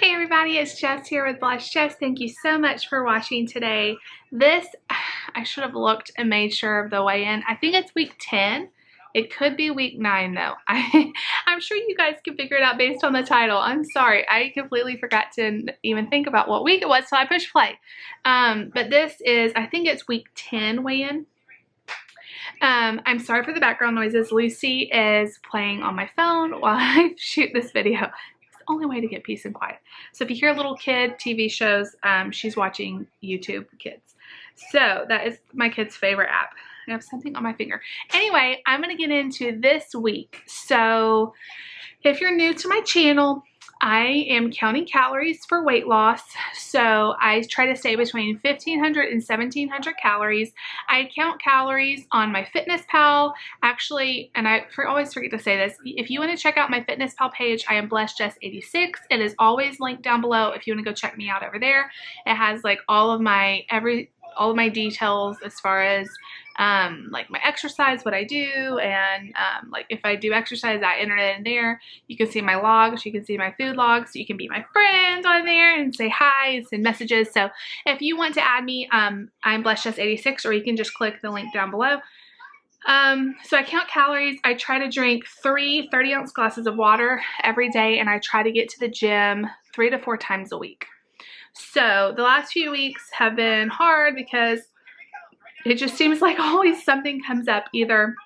Hey everybody, it's Jess here with Blush Jess. Thank you so much for watching today. This, I should have looked and made sure of the weigh-in. I think it's week 10. It could be week 9 though. I'm sure you guys can figure it out based on the title. I'm sorry, I completely forgot to even think about what week it was till I pushed play. But this is, I think it's week 10 weigh-in. I'm sorry for the background noises. Lucy is playing on my phone while I shoot this video. Only way to get peace and quiet. So if you hear little kid TV shows, she's watching YouTube Kids. So that is my kid's favorite app. I have something on my finger. Anyway, I'm going to get into this week. So if you're new to my channel, I am counting calories for weight loss. So I try to stay between 1,500 and 1,700 calories. I count calories on my FitnessPal. Actually, and I always forget to say this, if you want to check out my FitnessPal page, I am BlessedJess86. It is always linked down below if you want to go check me out over there. It has like all of my details as far as like my exercise, what I do, and like if I do exercise, I enter it in there. You can see my logs, you can see my food logs, you can be my friend on there and say hi and send messages. So if you want to add me, I'm BlessedJess86, or you can just click the link down below. So I count calories. I try to drink 3 30-ounce glasses of water every day, and I try to get to the gym 3 to 4 times a week. So the last few weeks have been hard because it just seems like always something comes up. Either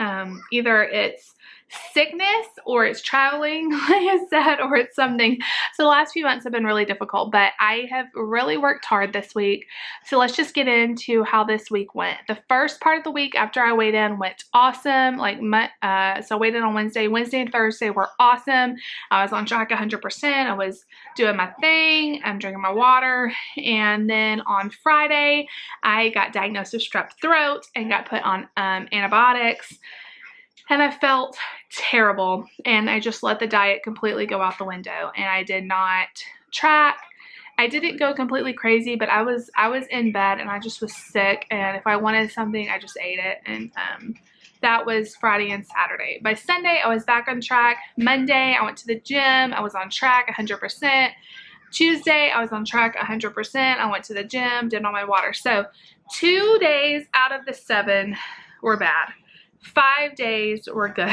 it's sickness or it's traveling, like I said, or it's something. So the last few months have been really difficult, but I have really worked hard this week. So let's just get into how this week went. The first part of the week after I weighed in went awesome. So I weighed in on Wednesday. Wednesday and Thursday were awesome. I was on track 100%. I was doing my thing. I'm drinking my water. And then on Friday, I got diagnosed with strep throat and got put on antibiotics. And I felt terrible, and I just let the diet completely go out the window, and I did not track. I didn't go completely crazy, but I was in bed and I just was sick, and if I wanted something, I just ate it. And that was Friday and Saturday. By Sunday, I was back on track. Monday, I went to the gym. I was on track 100%. Tuesday, I was on track 100%. I went to the gym, did all my water. So 2 days out of the 7 were bad. 5 days were good.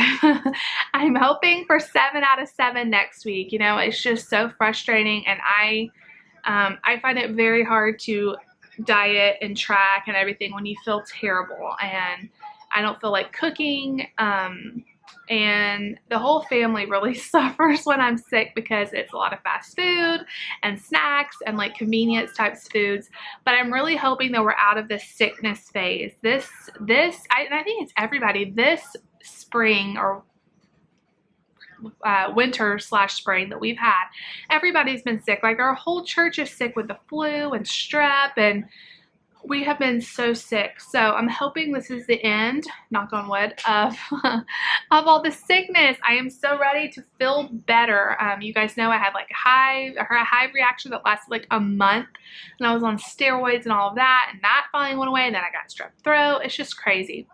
I'm hoping for 7 out of 7 next week. You know, it's just so frustrating, and I find it very hard to diet and track and everything when you feel terrible, and I don't feel like cooking. And the whole family really suffers when I'm sick because it's a lot of fast food and snacks and like convenience types foods. But I'm really hoping that we're out of this sickness phase. And I think it's everybody this spring or winter/spring that we've had. Everybody's been sick. Like our whole church is sick with the flu and strep, and we have been so sick. So I'm hoping this is the end, knock on wood, of all the sickness. I am so ready to feel better. You guys know I had like a hive reaction that lasted like a month, and I was on steroids and all of that, and that finally went away, and then I got strep throat. It's just crazy.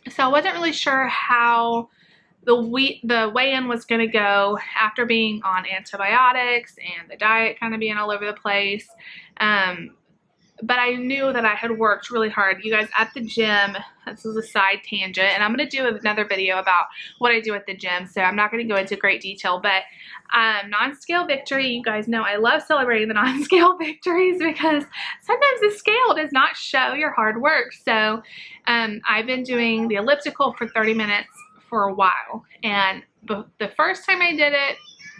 So I wasn't really sure how the weigh-in was going to go after being on antibiotics and the diet kind of being all over the place. But I knew that I had worked really hard. You guys, at the gym, this is a side tangent, and I'm going to do another video about what I do at the gym, so I'm not going to go into great detail, but non-scale victory, you guys know I love celebrating the non-scale victories because sometimes the scale does not show your hard work. So I've been doing the elliptical for 30 minutes for a while, and the first time I did it,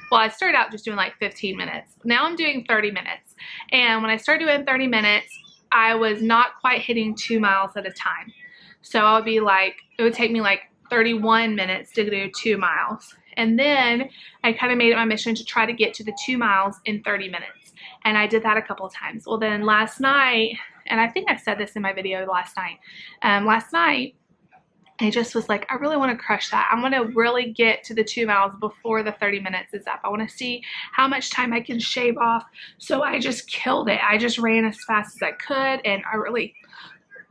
well, I started out just doing like 15 minutes. Now I'm doing 30 minutes. And when I started doing 30 minutes, I was not quite hitting 2 miles at a time. So I would be like, it would take me like 31 minutes to do 2 miles. And then I kind of made it my mission to try to get to the 2 miles in 30 minutes. And I did that a couple of times. Well, then last night, and I think I said this in my video last night, I just was like, I really want to crush that. I want to really get to the 2 miles before the 30 minutes is up. I want to see how much time I can shave off. So I just killed it. I just ran as fast as I could, and I really,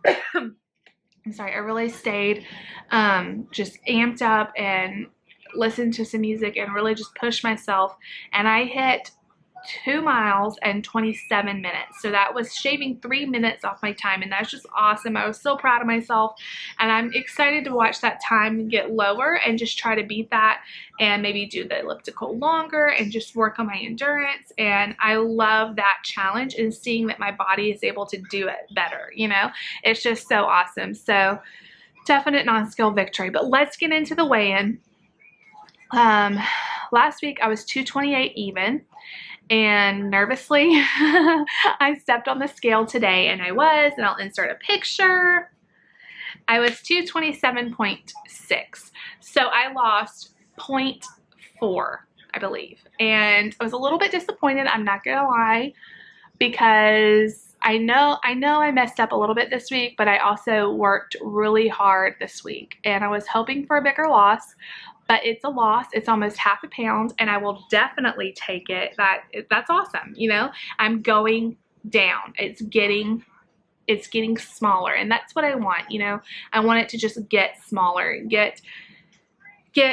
I really stayed just amped up and listen to some music and really just push myself. And I hit 2 miles and 27 minutes. So that was shaving 3 minutes off my time, and that's just awesome. I was so proud of myself, and I'm excited to watch that time get lower and just try to beat that and maybe do the elliptical longer and just work on my endurance. And I love that challenge and seeing that my body is able to do it better, you know? It's just so awesome. So definite non-skill victory. But let's get into the weigh-in. Last week I was 228 even. And nervously, I stepped on the scale today, and and I'll insert a picture. I was 227.6. So I lost 0.4, I believe. And I was a little bit disappointed, I'm not gonna lie, because I know I messed up a little bit this week, but I also worked really hard this week, and I was hoping for a bigger loss. But it's a loss. It's almost half a pound, and I will definitely take it. That's awesome. You know, I'm going down. It's getting smaller, and that's what I want. You know, I want it to just get smaller, get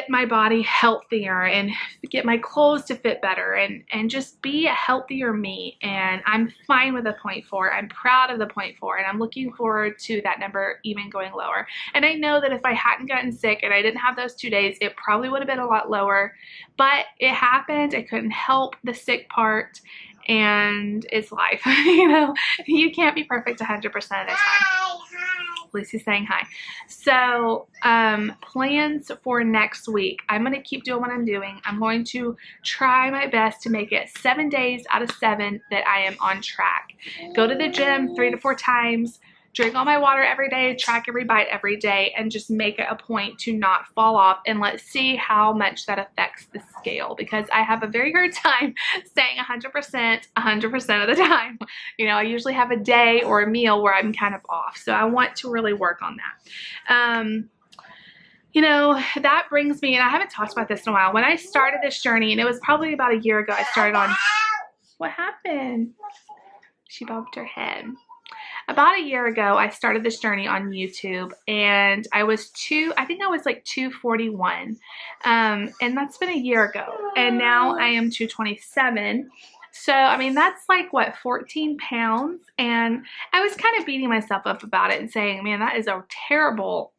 my body healthier, and get my clothes to fit better, and just be a healthier me. And I'm fine with the 0.4. I'm proud of the 0.4, and I'm looking forward to that number even going lower. And I know that if I hadn't gotten sick and I didn't have those 2 days, it probably would have been a lot lower, but it happened. I couldn't help the sick part, and it's life. You know, you can't be perfect 100% of the time. Lucy's saying hi. So plans for next week. I'm going to keep doing what I'm doing. I'm going to try my best to make it 7 days out of 7 that I am on track. Go to the gym 3 to 4 times, drink all my water every day, track every bite every day, and just make it a point to not fall off. And let's see how much that affects the scale, because I have a very hard time staying 100% of the time. You know, I usually have a day or a meal where I'm kind of off. So I want to really work on that. You know, that brings me, and I haven't talked about this in a while. When I started this journey, and it was probably about a year ago, I started on, what happened? She bobbed her head. About a year ago, I started this journey on YouTube, and I think I was like 241, and that's been a year ago, and now I am 227. So, I mean, that's like, what, 14 pounds, and I was kind of beating myself up about it and saying, man, that is a terrible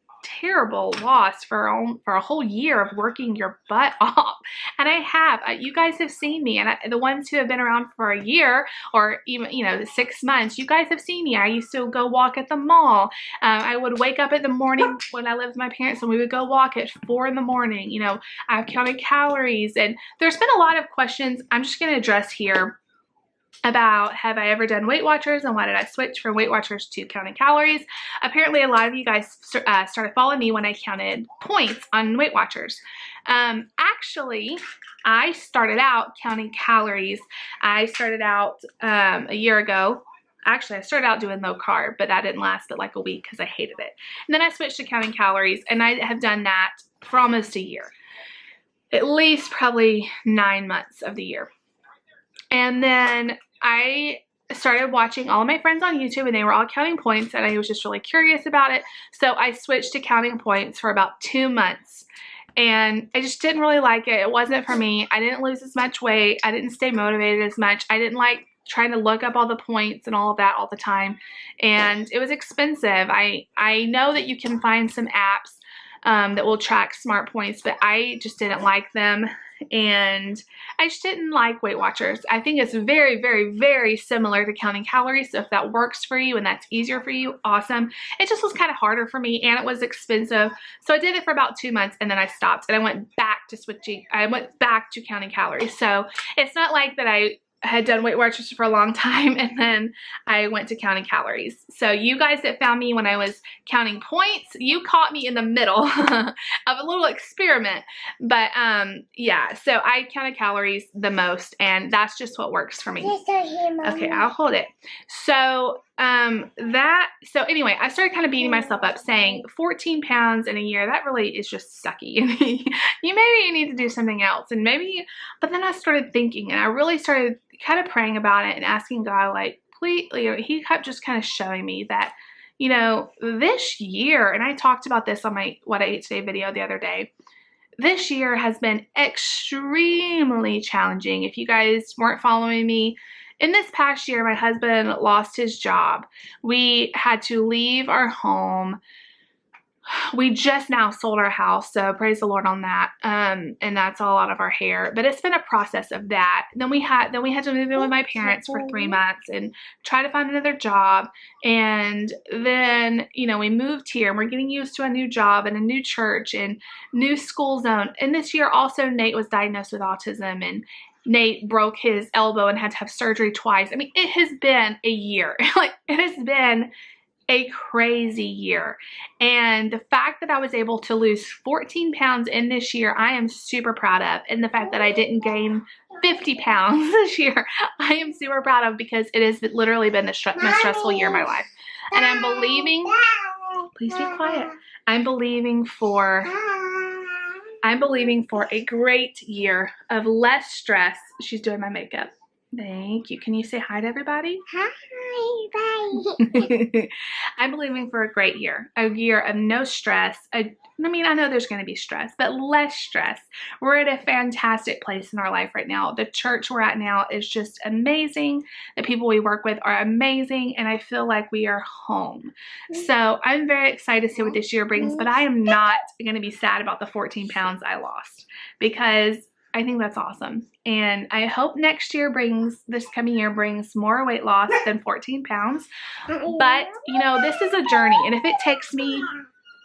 loss for a whole year of working your butt off. And I have. You guys have seen me, and the ones who have been around for a year or even, you know, 6 months, you guys have seen me. I used to go walk at the mall. I would wake up in the morning when I lived with my parents, and we would go walk at 4 in the morning. You know, I've counted calories, and there's been a lot of questions I'm just going to address here about, have I ever done Weight Watchers, and why did I switch from Weight Watchers to counting calories? Apparently a lot of you guys started following me when I counted points on Weight Watchers. Actually, I started out counting calories. I started out a year ago. Actually, I started out doing low carb, but that didn't last but like a week because I hated it. And then I switched to counting calories, and I have done that for almost a year. At least probably 9 months of the year. And then I started watching all of my friends on YouTube, and they were all counting points, and I was just really curious about it. So I switched to counting points for about 2 months, and I just didn't really like it. It wasn't for me. I didn't lose as much weight. I didn't stay motivated as much. I didn't like trying to look up all the points and all of that all the time, and it was expensive. I know that you can find some apps that will track smart points, but I just didn't like them. And I just didn't like Weight Watchers. I think it's very, very, very similar to counting calories. So if that works for you and that's easier for you, awesome. It just was kind of harder for me, and it was expensive. So I did it for about 2 months, and then I stopped, and I went back to counting calories. So it's not like that I had done Weight Watchers for a long time and then I went to counting calories. So you guys that found me when I was counting points, you caught me in the middle of a little experiment. But yeah, so I counted calories the most, and that's just what works for me. Okay, I'll hold it. So anyway, I started kind of beating myself up saying 14 pounds in a year, that really is just sucky. You need to do something else. And maybe, but then I started thinking, and I really started kind of praying about it and asking God, like, please, you know, he kept just kind of showing me that, you know, this year, and I talked about this on my What I Ate Today video the other day, this year has been extremely challenging. If you guys weren't following me, in this past year, my husband lost his job. We had to leave our home. We just now sold our house, so praise the Lord on that. And that's all out of our hair. But it's been a process of that. Then we had to move in with my parents for 3 months and try to find another job. And then, you know, we moved here and we're getting used to a new job and a new church and new school zone. And this year also Nate was diagnosed with autism, and Nate broke his elbow and had to have surgery twice. I mean, it has been a year. Like, it has been a crazy year. And the fact that I was able to lose 14 pounds in this year, I am super proud of. And the fact that I didn't gain 50 pounds this year, I am super proud of, because it has literally been the most stressful year of my life. And I'm believing, please be quiet. I'm believing for a great year of less stress. She's doing my makeup. Thank you. Can you say hi to everybody? Hi, bye. I'm believing for a great year. A year of no stress. I mean, I know there's going to be stress, but less stress. We're at a fantastic place in our life right now. The church we're at now is just amazing. The people we work with are amazing, and I feel like we are home. So I'm very excited to see what this year brings, but I am not going to be sad about the 14 pounds I lost, because I think that's awesome. And I hope this coming year brings more weight loss than 14 pounds. But, you know, this is a journey. And if it takes me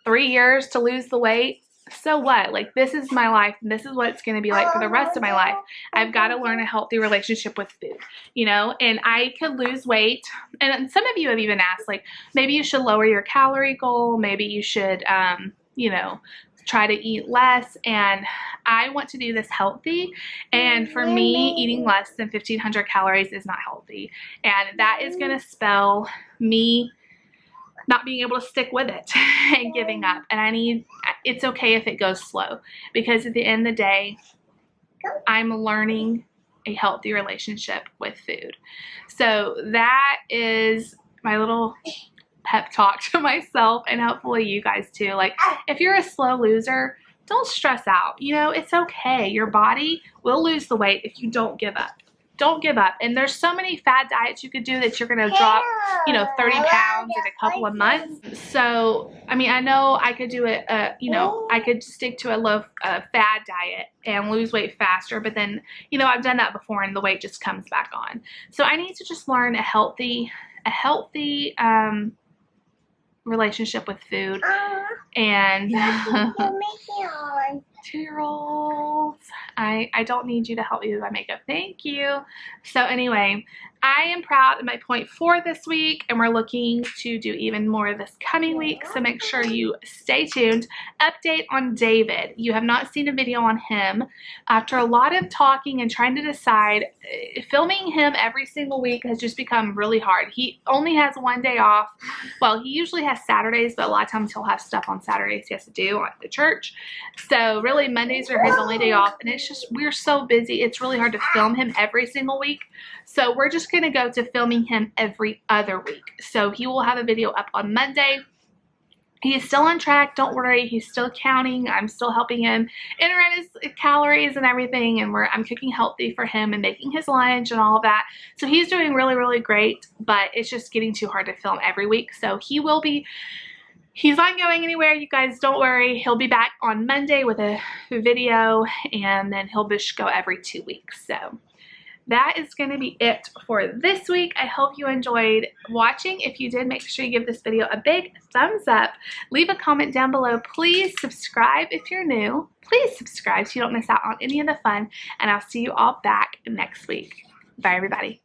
3 years to lose the weight, so what? Like, this is my life. And this is what it's going to be like for the rest of my life. I've got to learn a healthy relationship with food, you know, and I could lose weight. And some of you have even asked, like, maybe you should lower your calorie goal. Maybe you should, you know, try to eat less. And I want to do this healthy, and for me, eating less than 1,500 calories is not healthy, and that is going to spell me not being able to stick with it and giving up. And it's okay if it goes slow, because at the end of the day, I'm learning a healthy relationship with food. So that is my little pep talk to myself, and hopefully you guys too. Like, if you're a slow loser, don't stress out. You know, it's okay. Your body will lose the weight if you don't give up. Don't give up. And there's so many fad diets you could do that you're going to drop, you know, 30 pounds in a couple of months. So, I mean, I know I could do it, you know, I could stick to a low fad diet and lose weight faster, but then, you know, I've done that before and the weight just comes back on. So I need to just learn a healthy relationship with food. And 2-year-olds, I don't need you to help me with my makeup. Thank you. So anyway, I am proud of my point 4 this week, and we're looking to do even more this coming week, so make sure you stay tuned. Update on David. You have not seen a video on him. After a lot of talking and trying to decide, filming him every single week has just become really hard. He only has 1 day off. Well, he usually has Saturdays, but a lot of times he'll have stuff on Saturdays he has to do at the church. So really, Mondays are his only day off, and it's just, we're so busy. It's really hard to film him every single week. So we're just going to go to filming him every other week. So he will have a video up on Monday. He is still on track. Don't worry. He's still counting. I'm still helping him enter in his calories and everything. And I'm cooking healthy for him and making his lunch and all of that. So he's doing really, really great. But it's just getting too hard to film every week. So he's not going anywhere. You guys don't worry. He'll be back on Monday with a video. And then he'll just go every 2 weeks. So that is going to be it for this week. I hope you enjoyed watching. If you did, make sure you give this video a big thumbs up. Leave a comment down below. Please subscribe if you're new. Please subscribe so you don't miss out on any of the fun. And I'll see you all back next week. Bye, everybody.